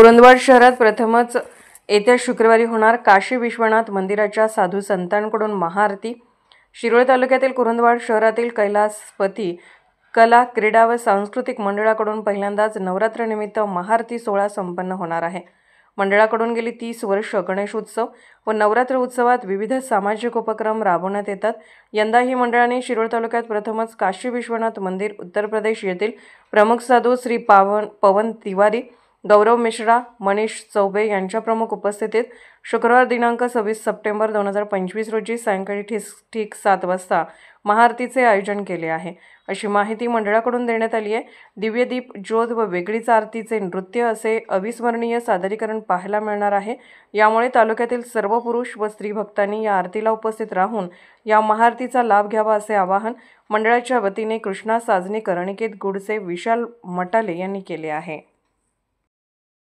कुरुंदवाड शहरात प्रथमच येत्या शुक्रवारी होणार काशी विश्वनाथ मंदिराच्या साधू संतांकडून महाआरती। शिरोळ तालुक्यातील कुरुंदवाड शहरातील कैलासपती कला क्रीडा व सांस्कृतिक मंडळाकडून पहिल्यांदाच नवरात्रनिमित्त महाआरती सोहळा संपन्न होणार आहे। मंडळाकडून गेली 30 वर्ष गणेशोत्सव व नवरात्र उत्सवात विविध सामाजिक उपक्रम राबवण्यात येतात। यंदाही मंडळाने शिरोळ तालुक्यात प्रथमच काशी विश्वनाथ मंदिर उत्तर प्रदेश येथील प्रमुख साधू श्री पवन तिवारी, गौरव मिश्रा, मनीष चौबे यांच्या प्रमुख उपस्थितीत शुक्रवार दिनांक 26 सप्टेंबर 2025 रोजी सायंकाळी ठीक 7 वाजता महाआरतीचे आयोजन केले आहे, अशी माहिती मंडळाकडून देण्यात आली आहे। दिव्य दीप, ज्योत व वेगळीच आरतीचे नृत्य असे अविस्मरणीय सादरीकरण पाहायला मिळणार आहे। यामुळे तालुक्यातील सर्व पुरुष व स्त्री भक्तांनी या आरतीला उपस्थित राहून या महाआरतीचा लाभ घ्यावा असे आवाहन मंडळाच्या वतीने कृष्णा साजनीकर, अनिकेत गुडसे, विशाल मटाले यांनी केले आहे।